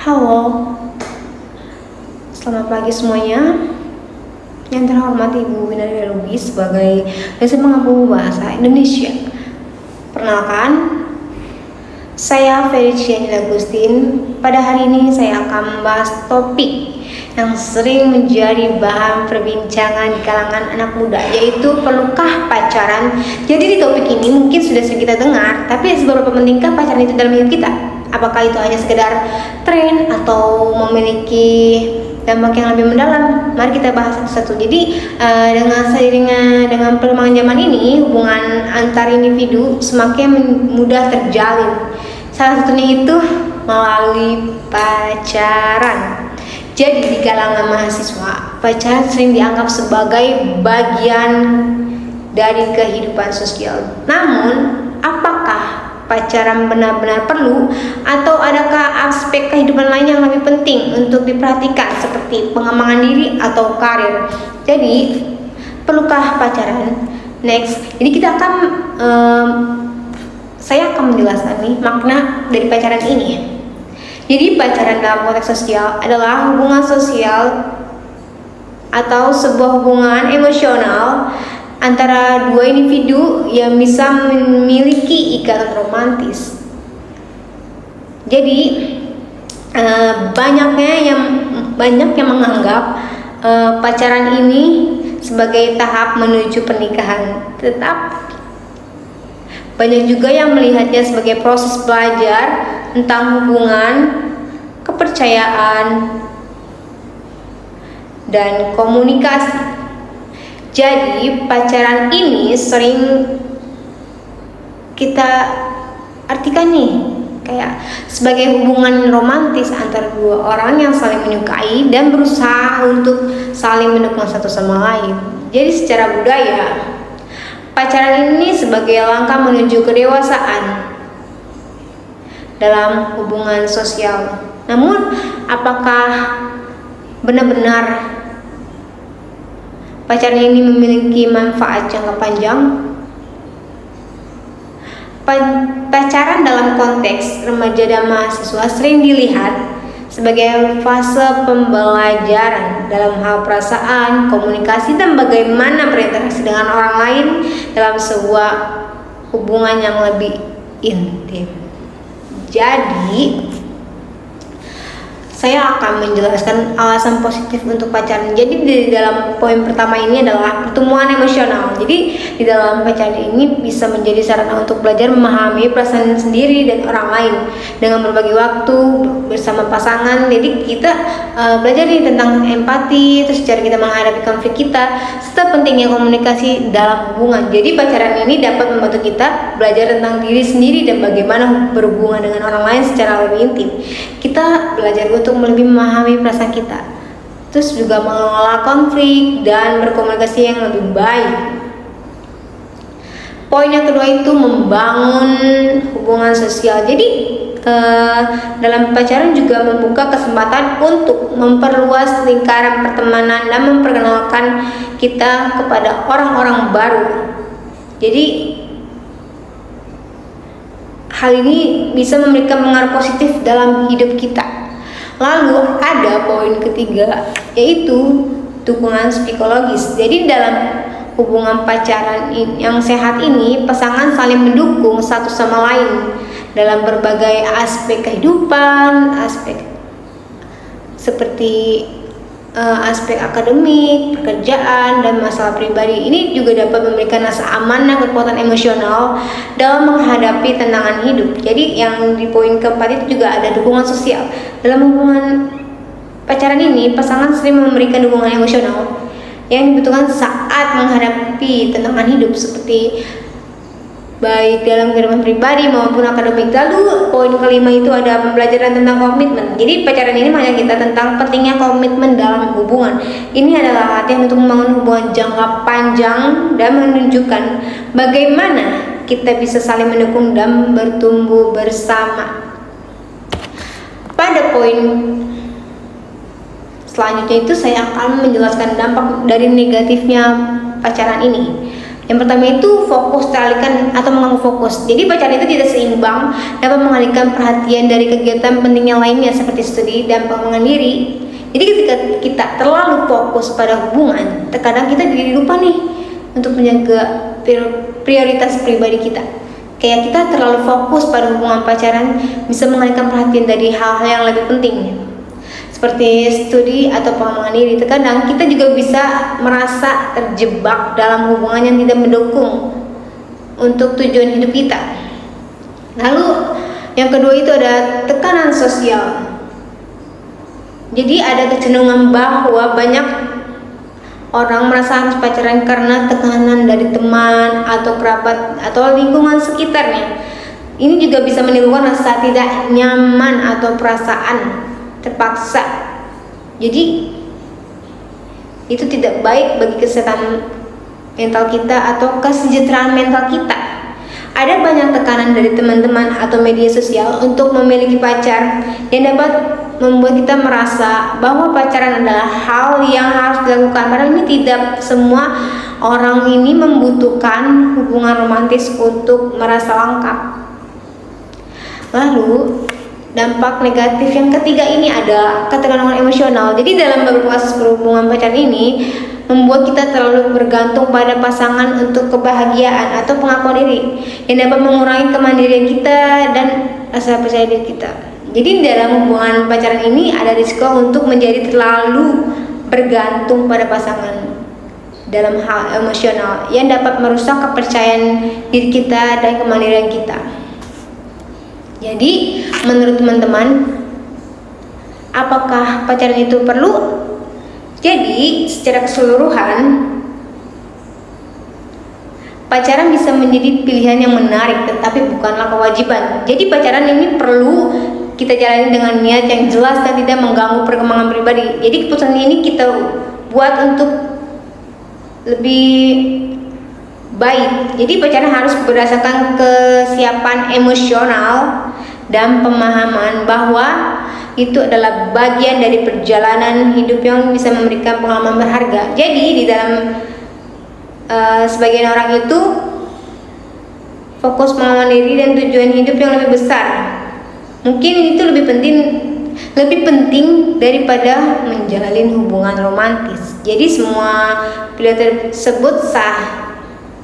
Halo, selamat pagi semuanya. Yang terhormat Ibu Winardi Lubis sebagai dosen pengampu bahasa Indonesia. Perkenalkan, saya Felicia Agustin. Pada hari ini saya akan membahas topik yang sering menjadi bahan perbincangan di kalangan anak muda, yaitu perlukah pacaran. Jadi di topik ini mungkin sudah sering kita dengar, tapi seberapa pentingkah pacaran itu dalam hidup kita? Apakah itu hanya sekedar tren atau memiliki dampak yang lebih mendalam? Mari kita bahas satu-satu. Jadi dengan perkembangan zaman ini, hubungan antar individu semakin mudah terjalin. Salah satunya itu melalui pacaran. Jadi di kalangan mahasiswa, pacaran sering dianggap sebagai bagian dari kehidupan sosial. Namun, apakah pacaran benar-benar perlu, atau adakah aspek kehidupan lain yang lebih penting untuk diperhatikan seperti pengembangan diri atau karir? Jadi, perlukah pacaran? Next, jadi saya akan menjelaskan nih makna dari pacaran ini. Jadi pacaran dalam konteks sosial adalah hubungan sosial atau sebuah hubungan emosional antara dua individu yang bisa memiliki ikatan romantis. Jadi banyak yang menganggap pacaran ini sebagai tahap menuju pernikahan. Tetap banyak juga yang melihatnya sebagai proses belajar tentang hubungan, kepercayaan, dan komunikasi. Jadi pacaran ini sering kita artikan nih kayak sebagai hubungan romantis antara dua orang yang saling menyukai dan berusaha untuk saling mendukung satu sama lain. Jadi secara budaya, pacaran ini sebagai langkah menuju kedewasaan dalam hubungan sosial. Namun, apakah benar-benar pacaran ini memiliki manfaat jangka panjang? Pacaran dalam konteks remaja dan mahasiswa sering dilihat sebagai fase pembelajaran dalam hal perasaan, komunikasi, dan bagaimana berinteraksi dengan orang lain dalam sebuah hubungan yang lebih intim. Jadi, saya akan menjelaskan alasan positif untuk pacaran. Jadi di dalam poin pertama ini adalah pertumbuhan emosional. Jadi di dalam pacaran ini bisa menjadi sarana untuk belajar memahami perasaan sendiri dan orang lain dengan berbagi waktu bersama pasangan. Jadi kita belajar nih tentang empati, terus cara kita menghadapi konflik kita, serta pentingnya komunikasi dalam hubungan. Jadi pacaran ini dapat membantu kita belajar tentang diri sendiri dan bagaimana berhubungan dengan orang lain secara lebih intim. Kita belajar untuk lebih memahami perasaan kita, terus juga mengelola konflik dan berkomunikasi yang lebih baik. Poin yang kedua itu membangun hubungan sosial. Jadi dalam pacaran juga membuka kesempatan untuk memperluas lingkaran pertemanan dan memperkenalkan kita kepada orang-orang baru. Jadi hal ini bisa memberikan pengaruh positif dalam hidup kita. Lalu ada poin ketiga, yaitu dukungan psikologis. Jadi dalam hubungan pacaran yang sehat ini, pasangan saling mendukung satu sama lain dalam berbagai aspek kehidupan, aspek seperti aspek akademik, pekerjaan, dan masalah pribadi. Ini juga dapat memberikan rasa aman dan kekuatan emosional dalam menghadapi tantangan hidup. Jadi yang di poin keempat itu juga ada dukungan sosial. Dalam hubungan pacaran ini, pasangan sering memberikan dukungan emosional yang dibutuhkan saat menghadapi tantangan hidup seperti baik dalam kehidupan pribadi maupun akademik. Lalu poin kelima itu ada pembelajaran tentang komitmen. Jadi pacaran ini mengajak kita tentang pentingnya komitmen dalam hubungan. Ini adalah latihan untuk membangun hubungan jangka panjang dan menunjukkan bagaimana kita bisa saling mendukung dan bertumbuh bersama. Pada poin selanjutnya itu saya akan menjelaskan dampak dari negatifnya pacaran ini. Yang pertama itu fokus teralihkan atau mengganggu fokus. Jadi pacaran itu tidak seimbang, dapat mengalihkan perhatian dari kegiatan penting yang lainnya seperti studi dan pengembangan diri. Jadi ketika kita terlalu fokus pada hubungan, terkadang kita jadi lupa nih untuk menjaga prioritas pribadi kita. Kayak kita terlalu fokus pada hubungan pacaran bisa mengalihkan perhatian dari hal-hal yang lebih penting, seperti studi atau pengembangan diri. Terkadang kita juga bisa merasa terjebak dalam hubungan yang tidak mendukung untuk tujuan hidup kita. Lalu yang kedua itu ada tekanan sosial. Jadi ada kecenderungan bahwa banyak orang merasa harus pacaran karena tekanan dari teman atau kerabat atau lingkungan sekitarnya. Ini juga bisa menimbulkan rasa tidak nyaman atau perasaan terpaksa. Jadi itu tidak baik bagi kesehatan mental kita atau kesejahteraan mental kita. Ada banyak tekanan dari teman-teman atau media sosial untuk memiliki pacar yang dapat membuat kita merasa bahwa pacaran adalah hal yang harus dilakukan. Padahal ini tidak semua orang ini membutuhkan hubungan romantis untuk merasa lengkap. Lalu dampak negatif yang ketiga ini ada ketergantungan emosional. Jadi dalam beberapa kasus perhubungan pacaran ini membuat kita terlalu bergantung pada pasangan untuk kebahagiaan atau pengakuan diri yang dapat mengurangi kemandirian kita dan rasa percaya diri kita. Jadi dalam hubungan pacaran ini ada risiko untuk menjadi terlalu bergantung pada pasangan dalam hal emosional yang dapat merusak kepercayaan diri kita dan kemandirian kita. Jadi menurut teman-teman, apakah pacaran itu perlu? Jadi secara keseluruhan pacaran bisa menjadi pilihan yang menarik, tetapi bukanlah kewajiban. Jadi pacaran ini perlu kita jalani dengan niat yang jelas dan tidak mengganggu perkembangan pribadi. Jadi keputusan ini kita buat untuk lebih baik. Jadi pacaran harus berdasarkan kesiapan emosional dan pemahaman bahwa itu adalah bagian dari perjalanan hidup yang bisa memberikan pengalaman berharga. Jadi di dalam sebagian orang itu fokus pengalaman diri dan tujuan hidup yang lebih besar. Mungkin itu lebih penting daripada menjalin hubungan romantis. Jadi semua pilihan tersebut sah,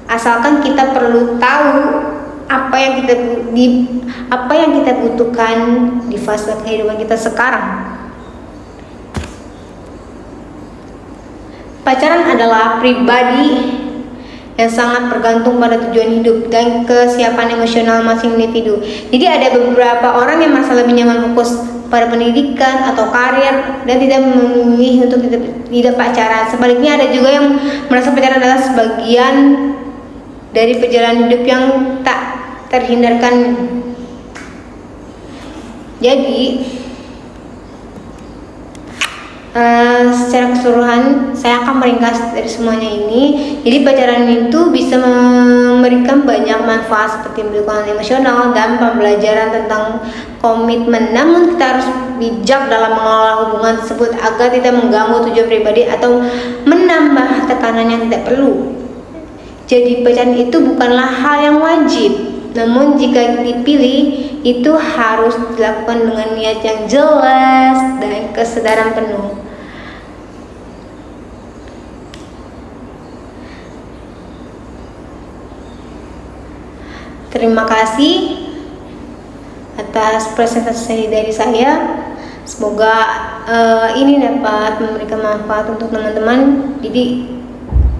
asalkan kita perlu tahu apa yang kita butuhkan di fase kehidupan kita sekarang. Pacaran adalah pribadi yang sangat bergantung pada tujuan hidup dan kesiapan emosional masing individu. Jadi ada beberapa orang yang merasa lebih nyaman fokus pada pendidikan atau karir dan tidak memilih untuk tidak pacaran. Sebaliknya ada juga yang merasa pacaran adalah sebagian dari perjalanan hidup yang tak terhindarkan. Jadi secara keseluruhan saya akan meringkas dari semuanya ini. Jadi pacaran itu bisa memberikan banyak manfaat seperti dukungan emosional dan pembelajaran tentang komitmen. Namun kita harus bijak dalam mengelola hubungan tersebut agar tidak mengganggu tujuan pribadi atau menambah tekanan yang tidak perlu. Jadi pacaran itu bukanlah hal yang wajib, namun jika dipilih itu harus dilakukan dengan niat yang jelas dan kesadaran penuh. Terima kasih atas presentasi dari saya. Semoga ini dapat memberikan manfaat untuk teman-teman. Jadi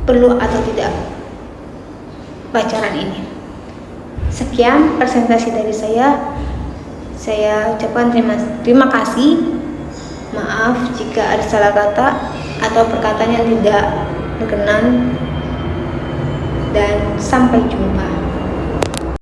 perlu atau tidak pacaran ini. Sekian presentasi dari saya. Saya ucapkan terima kasih. Maaf jika ada salah kata atau perkataan yang tidak berkenan, dan sampai jumpa.